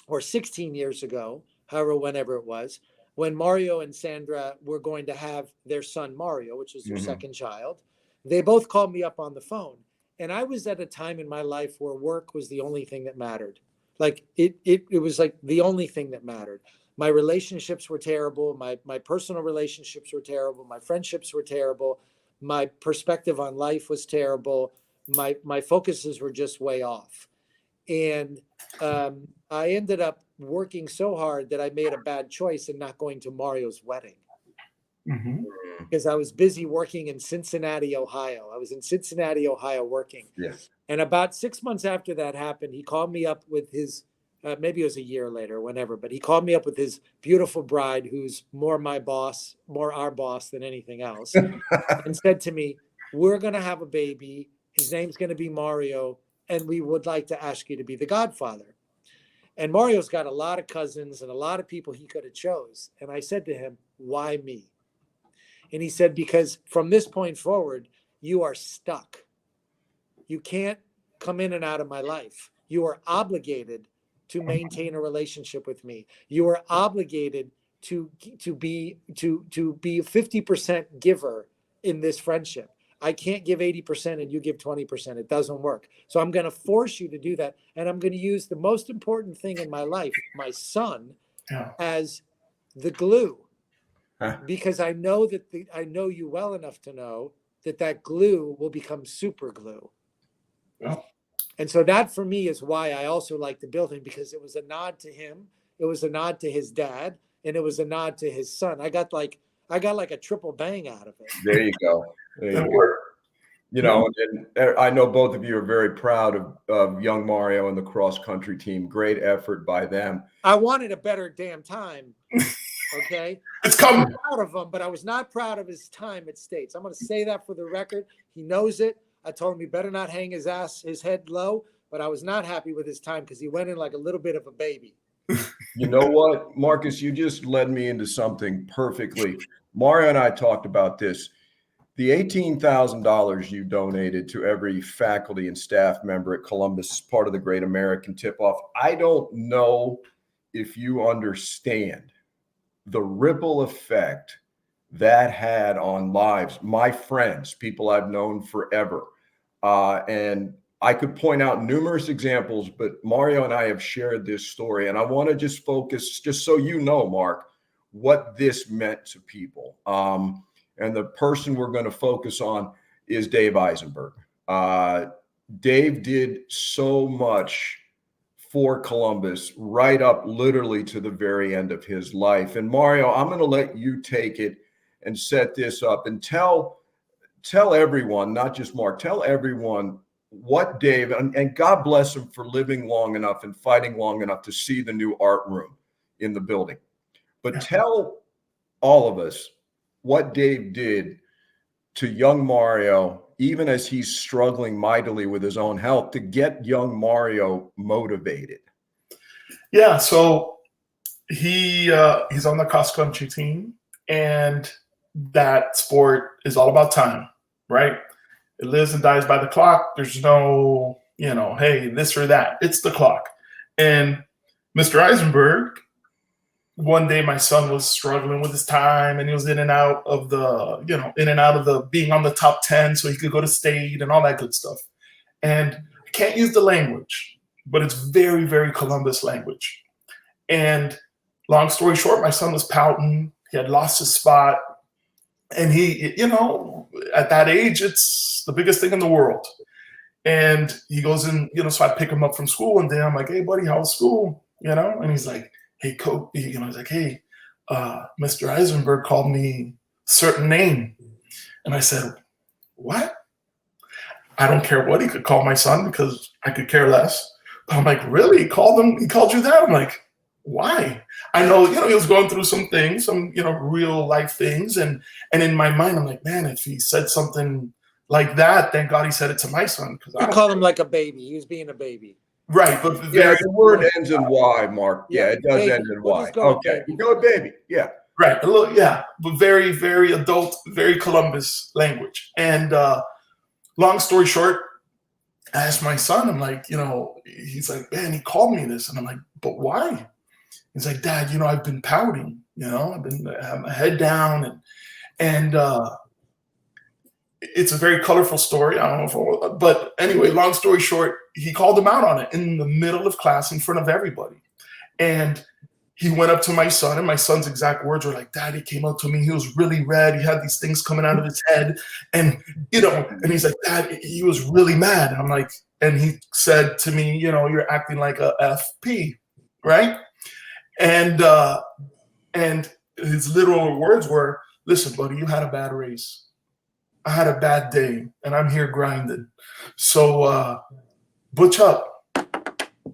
or 16 years ago, whenever it was, when Mario and Sandra were going to have their son Mario, which was their second child, they both called me up on the phone. And I was at a time in my life where work was the only thing that mattered. Like it was like the only thing that mattered. My relationships were terrible. My personal relationships were terrible. My friendships were terrible. My perspective on life was terrible. My focuses were just way off. And I ended up working so hard that I made a bad choice in not going to Mario's wedding. Because I was busy working in Cincinnati, Ohio. I was in Cincinnati, Ohio working. Yes. And about 6 months after that happened, he called me up with his, maybe it was a year later, whenever, but he called me up with his beautiful bride, who's more our boss than anything else, and said to me, "We're going to have a baby. His name's going to be Mario, and we would like to ask you to be the godfather." And Mario's got a lot of cousins and a lot of people he could have chose. And I said to him, "Why me?" And he said, "Because from this point forward, you are stuck. You can't come in and out of my life. You are obligated to maintain a relationship with me. You are obligated to be a 50% giver in this friendship. I can't give 80% and you give 20%. It doesn't work. So I'm going to force you to do that. And I'm going to use the most important thing in my life, my son, as the glue. Because I know I know you well enough to know that glue will become super glue." Yeah. And so that for me is why I also like the building, because it was a nod to him, it was a nod to his dad, and it was a nod to his son. I got like a triple bang out of it. There you go. And I know both of you are very proud of young Mario and the cross country team. Great effort by them. I wanted a better damn time. Okay. It's coming. I'm proud of him, but I was not proud of his time at States. I'm going to say that for the record. He knows it. I told him he better not hang his head low, but I was not happy with his time because he went in like a little bit of a baby. You know what, Marcus, you just led me into something perfectly. Mario and I talked about this. The $18,000 you donated to every faculty and staff member at Columbus, part of the Great American Tip-Off. I don't know if you understand the ripple effect that had on lives, my friends, people I've known forever. And I could point out numerous examples, but Mario and I have shared this story. And I want to just focus, just so you know, Mark, what this meant to people. And the person we're going to focus on is Dave Eisenberg. Dave did so much for Columbus right up literally to the very end of his life. And Mario, I'm going to let you take it and set this up and tell everyone, not just Mark, tell everyone what Dave, and God bless him for living long enough and fighting long enough to see the new art room in the building. But tell all of us what Dave did to young Mario, even as he's struggling mightily with his own health, to get young Mario motivated. Yeah, so he's on the cross country team, and that sport is all about time, right? It lives and dies by the clock. There's no, hey, this or that. It's the clock. And Mr. Eisenberg, one day my son was struggling with his time, and he was in and out of the being on the top 10 so he could go to state and all that good stuff. And I can't use the language, but it's very, very Columbus language. And long story short, my son was pouting. He had lost his spot. And he, at that age, it's the biggest thing in the world. And he goes in, so I pick him up from school one day. I'm like, hey, buddy, how was school? And he's like, hey, coach, he's like, hey, Mr. Eisenberg called me a certain name. And I said, what? I don't care what he could call my son because I could care less. But I'm like, really? He called you that? I'm like, why? I know, he was going through some things, some, real life things. And in my mind, I'm like, man, if he said something like that, thank God he said it to my son. Because I call him like a baby. He was being a baby. Right. But the word ends in Y, Mark. Yeah, it does end in Y. Okay. Go baby. Yeah. Right. But very, very adult, very Columbus language. And long story short, I asked my son, I'm like, he's like, man, he called me this. And I'm like, but why? He's like, Dad, I've been pouting, I have my head down, and it's a very colorful story. I don't know but anyway, long story short, he called him out on it in the middle of class in front of everybody. And he went up to my son, and my son's exact words were like, Dad, he came up to me. He was really red. He had these things coming out of his head. And, and he's like, Dad, he was really mad. And I'm like, and he said to me, you're acting like a FP, right? And his literal words were, listen, buddy, you had a bad race. I had a bad day, and I'm here grinding. So butch up.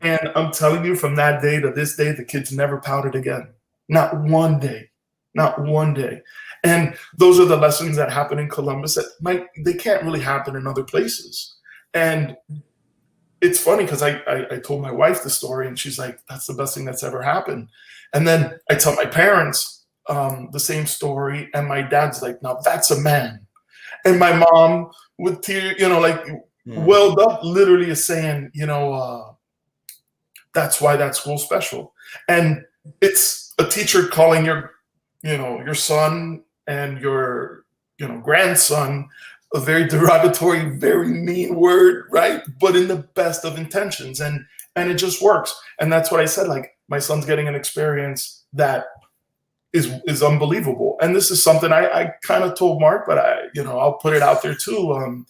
And I'm telling you, from that day to this day, the kids never pouted again. Not one day. Not one day. And those are the lessons that happen in Columbus that they can't really happen in other places. And it's funny because I told my wife the story, and she's like, that's the best thing that's ever happened. And then I tell my parents the same story, and my dad's like, now that's a man. And my mom with tears, welled up, literally is saying, that's why that school's special. And it's a teacher calling your son and your, grandson a very derogatory, very mean word, right? But in the best of intentions. And it just works. And that's what I said, like, my son's getting an experience that is unbelievable. And this is something I kind of told Mark, but I'll put it out there too.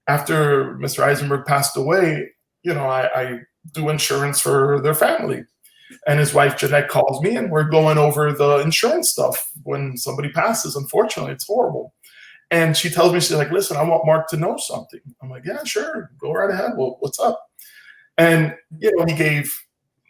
After Mr. Eisenberg passed away, I do insurance for their family. And his wife, Jeanette, calls me, and we're going over the insurance stuff. When somebody passes, unfortunately, it's horrible. And she tells me, she's like, listen, I want Mark to know something. I'm like, yeah, sure. Go right ahead. Well, what's up? And, he gave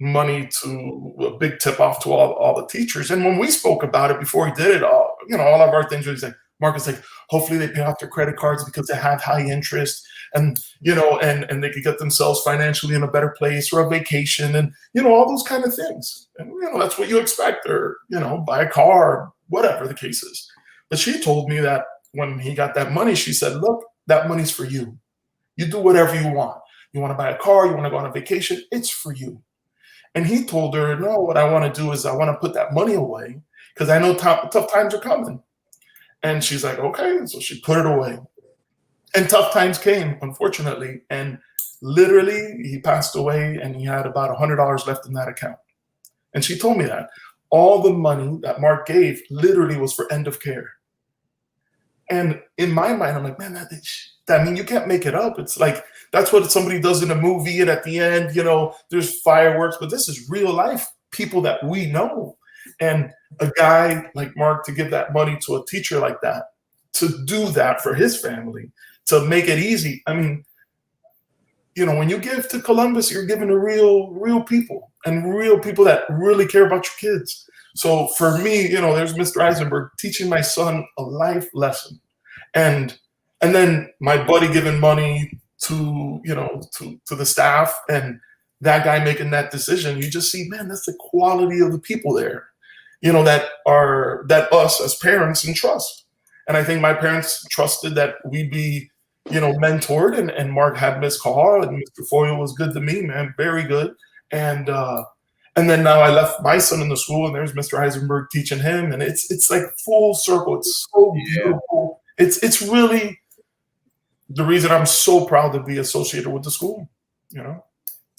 money to a big tip off to all the teachers. And when we spoke about it before he did it, all of our things, he's like, Mark is like, hopefully they pay off their credit cards because they have high interest. and and they could get themselves financially in a better place, or a vacation, and all those kind of things. And that's what you expect, or buy a car, whatever the case is. But she told me that when he got that money, she said, look, that money's for you. You do whatever you want. You want to buy a car, you want to go on a vacation, it's for you. And he told her, no, what I want to do is I want to put that money away because I know tough times are coming. And she's like, okay. So she put it away. And tough times came, unfortunately. And literally, he passed away and he had about $100 left in that account. And she told me that. All the money that Mark gave literally was for end of care. And in my mind, I'm like, man, I mean, you can't make it up. It's like, that's what somebody does in a movie. And at the end, there's fireworks, but this is real life people that we know. And a guy like Mark to give that money to a teacher like that, to do that for his family, to make it easy. I mean, when you give to Columbus, you're giving to real people, and real people that really care about your kids. So for me, there's Mr. Eisenberg teaching my son a life lesson. And then my buddy giving money to the staff, and that guy making that decision. You just see, man, that's the quality of the people there, that us as parents entrust. And I think my parents trusted that we'd be, mentored, and Mark had Miss Carr, and Mr. Foyle was good to me, man, very good. And then now I left my son in the school, and there's Mr. Eisenberg teaching him, and it's like full circle. It's so beautiful. It's really the reason I'm so proud to be associated with the school,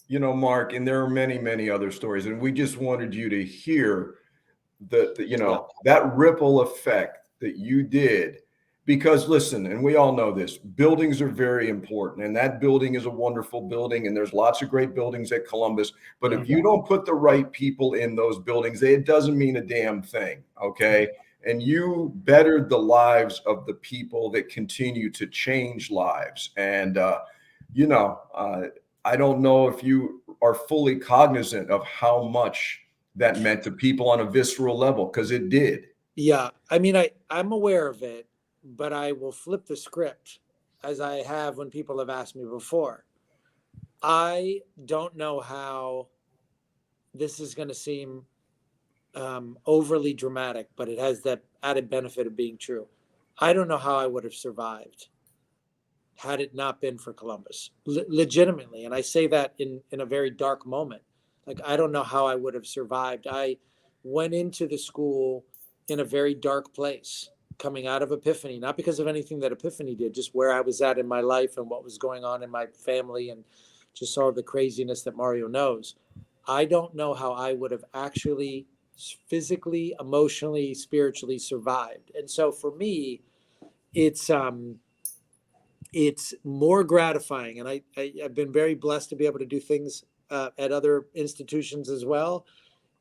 Mark, and there are many, many other stories, and we just wanted you to hear that ripple effect that you did. Because listen, and we all know this, buildings are very important, and that building is a wonderful building, and there's lots of great buildings at Columbus. But if you don't put the right people in those buildings, it doesn't mean a damn thing, okay? And you bettered the lives of the people that continue to change lives. And, I don't know if you are fully cognizant of how much that meant to people on a visceral level, because it did. Yeah, I mean, I'm aware of it. But I will flip the script, as I have when people have asked me before. I don't know how this is going to seem overly dramatic, but it has that added benefit of being true. I don't know how I would have survived had it not been for Columbus, legitimately. And I say that in a very dark moment. Like, I don't know how I would have survived. I went into the school in a very dark place, coming out of Epiphany, not because of anything that Epiphany did, just where I was at in my life and what was going on in my family, and just all of the craziness that Mario knows. I don't know how I would have actually physically, emotionally, spiritually survived. And so for me, it's more gratifying. And I've been very blessed to be able to do things at other institutions as well.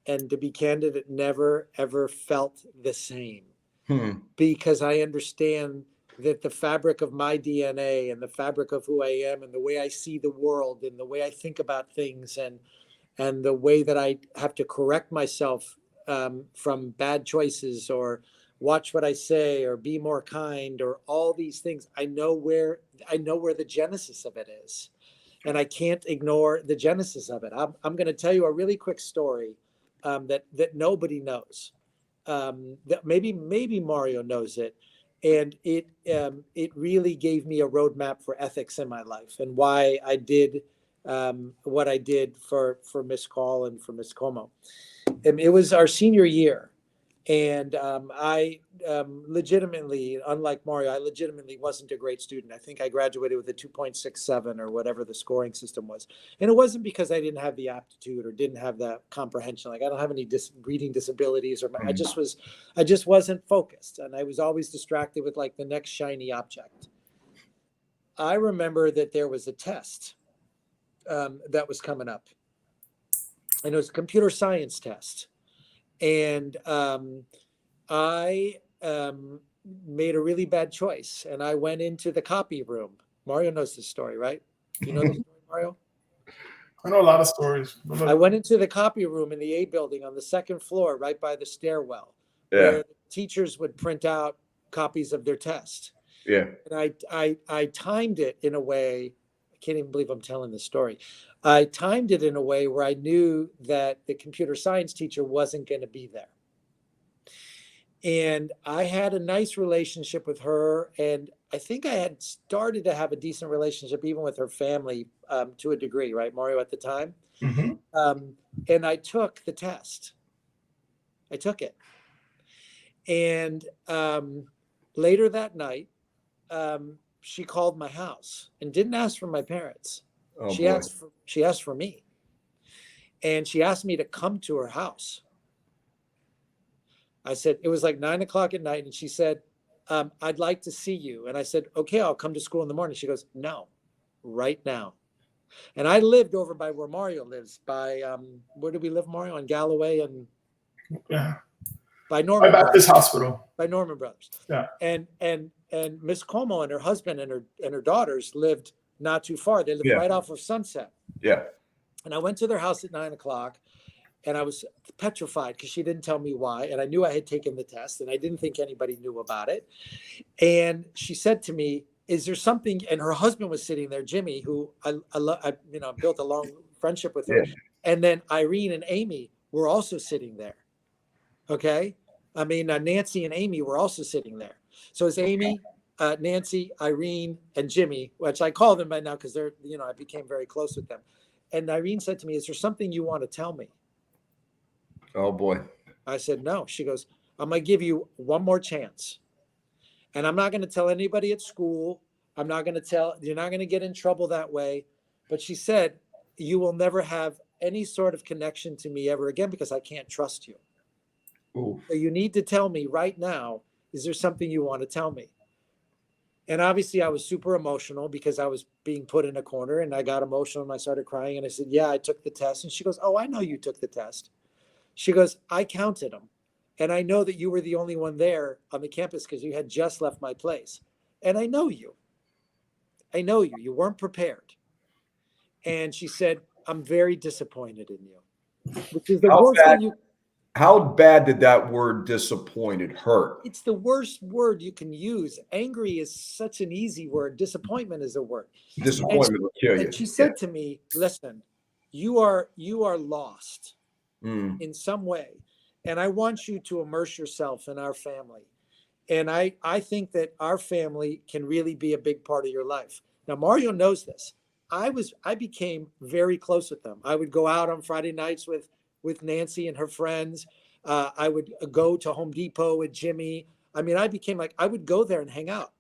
And to be candid, it never, ever felt the same. Because I understand that the fabric of my DNA and the fabric of who I am and the way I see the world and the way I think about things and the way that I have to correct myself from bad choices, or watch what I say, or be more kind, or all these things. I know where the genesis of it is, and I can't ignore the genesis of it. I'm going to tell you a really quick story that nobody knows. That maybe Mario knows it, and it really gave me a roadmap for ethics in my life, and why I did what I did for Miss Call and for Miss Como. And it was our senior year, and I legitimately, unlike Mario, I legitimately wasn't a great student. I think I graduated with a 2.67 or whatever the scoring system was. And it wasn't because I didn't have the aptitude or didn't have the comprehension. Like, I don't have any reading disabilities, or I just wasn't focused. And I was always distracted with like the next shiny object. I remember that there was a test that was coming up, and it was a computer science test. And I made a really bad choice, and I went into the copy room. Mario knows this story, right? You know the story, Mario? I know a lot of stories. I went into the copy room in the A building on the second floor, right by the stairwell, Yeah. where teachers would print out copies of their test. Yeah. And I timed it in a way, I can't even believe I'm telling this story. I timed it in a way where I knew that the computer science teacher wasn't going to be there. And I had a nice relationship with her. And I think I had started to have a decent relationship even with her family to a degree, right, Mario, at the time? Mm-hmm. And I took the test. I took it. And later that night, she called my house and didn't ask for my parents. Oh, she boy. asked for me. And she asked me to come to her house. I said, it was like 9 o'clock at night. And she said, I'd like to see you. And I said, okay, I'll come to school in the morning. She goes, no, right now. And I lived over by where Mario lives, by, where do we live, Mario? On Galloway and by Norman Baptist Brothers. Hospital. By Norman Brothers. Yeah. And Miss Como and her husband and her daughters lived not too far. They lived right off of Sunset. Yeah. And I went to their house at 9 o'clock. And I was petrified because she didn't tell me why. And I knew I had taken the test and I didn't think anybody knew about it. And she said to me, is there something? And her husband was sitting there, Jimmy, who I built a long friendship with her. Yeah. And then Irene and Amy were also sitting there. Okay. I mean, Nancy and Amy were also sitting there. So it's Amy, Nancy, Irene, and Jimmy, which I call them by now because they're, I became very close with them. And Irene said to me, is there something you want to tell me? Oh, boy. I said, no. She goes, I'm going to give you one more chance. And I'm not going to tell anybody at school. I'm not going to tell, you're not going to get in trouble that way. But she said, you will never have any sort of connection to me ever again because I can't trust you. Ooh. So you need to tell me right now, is there something you want to tell me? And obviously I was super emotional because I was being put in a corner and I got emotional and I started crying. And I said, yeah, I took the test. And she goes, oh, I know you took the test. She goes, I counted them. And I know that you were the only one there on the campus because you had just left my place. And I know you. I know you. You weren't prepared. And she said, I'm very disappointed in you. Which is the worst thing you... How bad did that word disappointed hurt? It's the worst word you can use. Angry is such an easy word. Disappointment is a word. Disappointment will kill you. And she said to me, listen, you are lost. In some way. And I want you to immerse yourself in our family. And I think that our family can really be a big part of your life. Now, Mario knows this. I became very close with them. I would go out on Friday nights with Nancy and her friends. I would go to Home Depot with Jimmy. I mean, I would go there and hang out.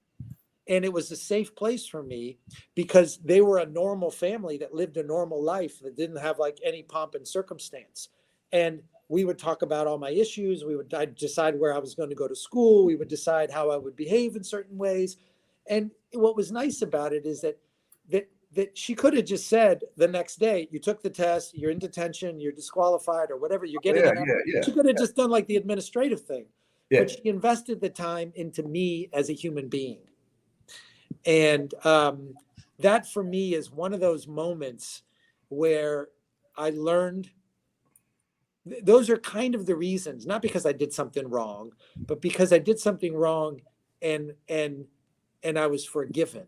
And it was a safe place for me because they were a normal family that lived a normal life that didn't have like any pomp and circumstance. And we would talk about all my issues. I'd decide where I was going to go to school. We would decide how I would behave in certain ways. And what was nice about it is that she could have just said the next day, you took the test, you're in detention, you're disqualified or whatever, you're getting it. She could have just done like the administrative thing. Yeah. But she invested the time into me as a human being. And that for me is one of those moments where I learned. Those are kind of the reasons, not because I did something wrong, but because I did something wrong and I was forgiven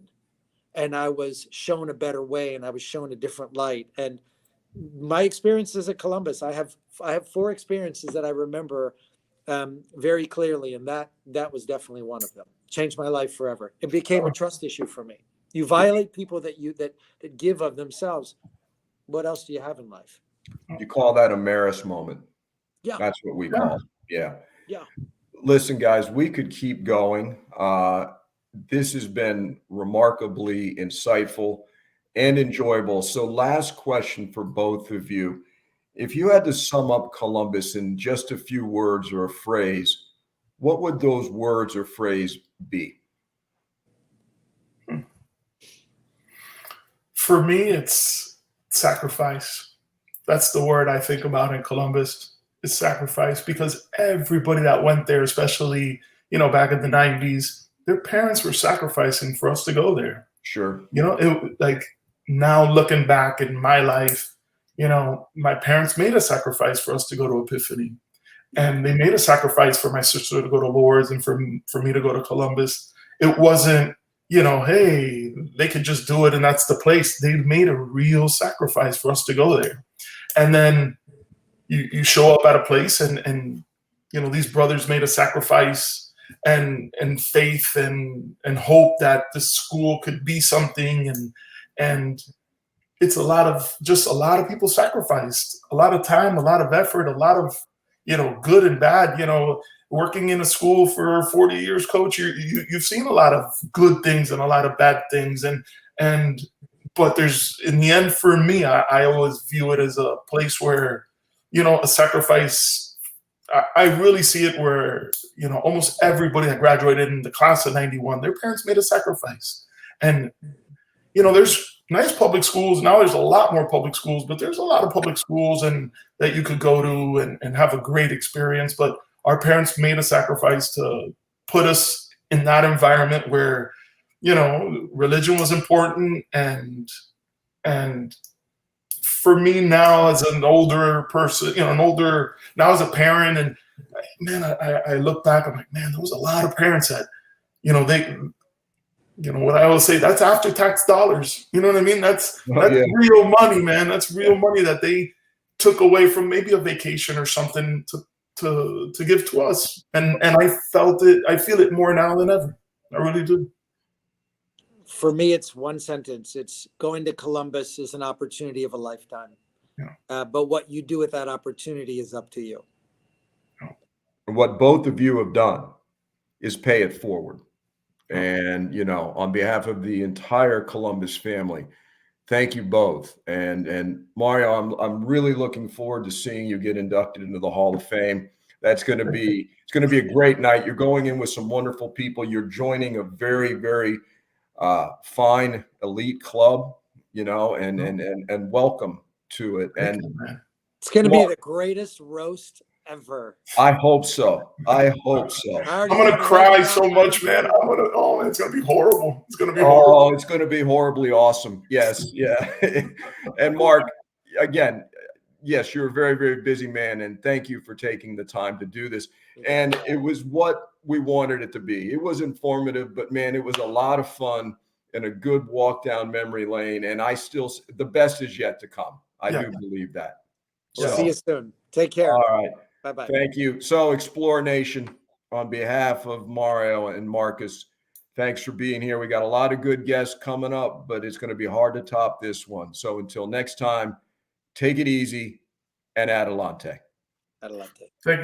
and I was shown a better way and I was shown a different light. And my experiences at Columbus, I have 4 experiences that I remember very clearly. And that was definitely one of them. Changed my life forever. It became a trust issue for me. You violate people that give of themselves. What else do you have in life? You call that a Maris moment. Yeah. That's what we call it. Yeah. Yeah. Listen, guys, we could keep going. This has been remarkably insightful and enjoyable. So last question for both of you. If you had to sum up Columbus in just a few words or a phrase, what would those words or phrase be? For me, it's sacrifice. That's the word I think about in Columbus, is sacrifice, because everybody that went there, especially, back in the 90s, their parents were sacrificing for us to go there. Sure. Now looking back in my life, my parents made a sacrifice for us to go to Epiphany, and they made a sacrifice for my sister to go to Lourdes and for me to go to Columbus. it wasn't, hey, they could just do it and that's the place. They made a real sacrifice for us to go there. And then you show up at a place and these brothers made a sacrifice and faith and hope that the school could be something. And it's a lot of people sacrificed a lot of time, a lot of effort, a lot of, good and bad, working in a school for 40 years, coach, you've seen a lot of good things and a lot of bad things. But there's, in the end, for me, I always view it as a place where, a sacrifice. I really see it where, almost everybody that graduated in the class of 91, their parents made a sacrifice. And, there's nice public schools. Now there's a lot more public schools, but there's a lot of public schools and that you could go to and have a great experience. But our parents made a sacrifice to put us in that environment where, religion was important. And for me now as an older person, now as a parent, and man, I look back, I'm like, man, there was a lot of parents that, what I always say, that's after tax dollars. You know what I mean? That's real money, man. That's real money that they took away from maybe a vacation or something to give to us. And I feel it more now than ever. I really do. For me, it's one sentence. It's going to Columbus is an opportunity of a lifetime. Yeah. But what you do with that opportunity is up to you. And what both of you have done is pay it forward. And, on behalf of the entire Columbus family, thank you both. And Mario, I'm really looking forward to seeing you get inducted into the Hall of Fame. It's going to be a great night. You're going in with some wonderful people. You're joining a very, very fine elite club, and welcome to it. And it's going to be the greatest roast ever. I hope so. I'm going to cry so much, man. It's going to be horrible. It's going to be horrible. Oh, it's going to be horribly awesome. Yes. Yeah. And Mark, again, yes, you're a very, very busy man, and thank you for taking the time to do this. And it was what we wanted it to be. It was informative, but man, it was a lot of fun and a good walk down memory lane. And the best is yet to come. I do believe that. We'll see you soon. Take care. All right. Bye-bye. Thank you. So Explore Nation, on behalf of Mario and Marcus, thanks for being here. We got a lot of good guests coming up, but it's going to be hard to top this one. So until next time, take it easy and Adelante. Adelante. Thank you.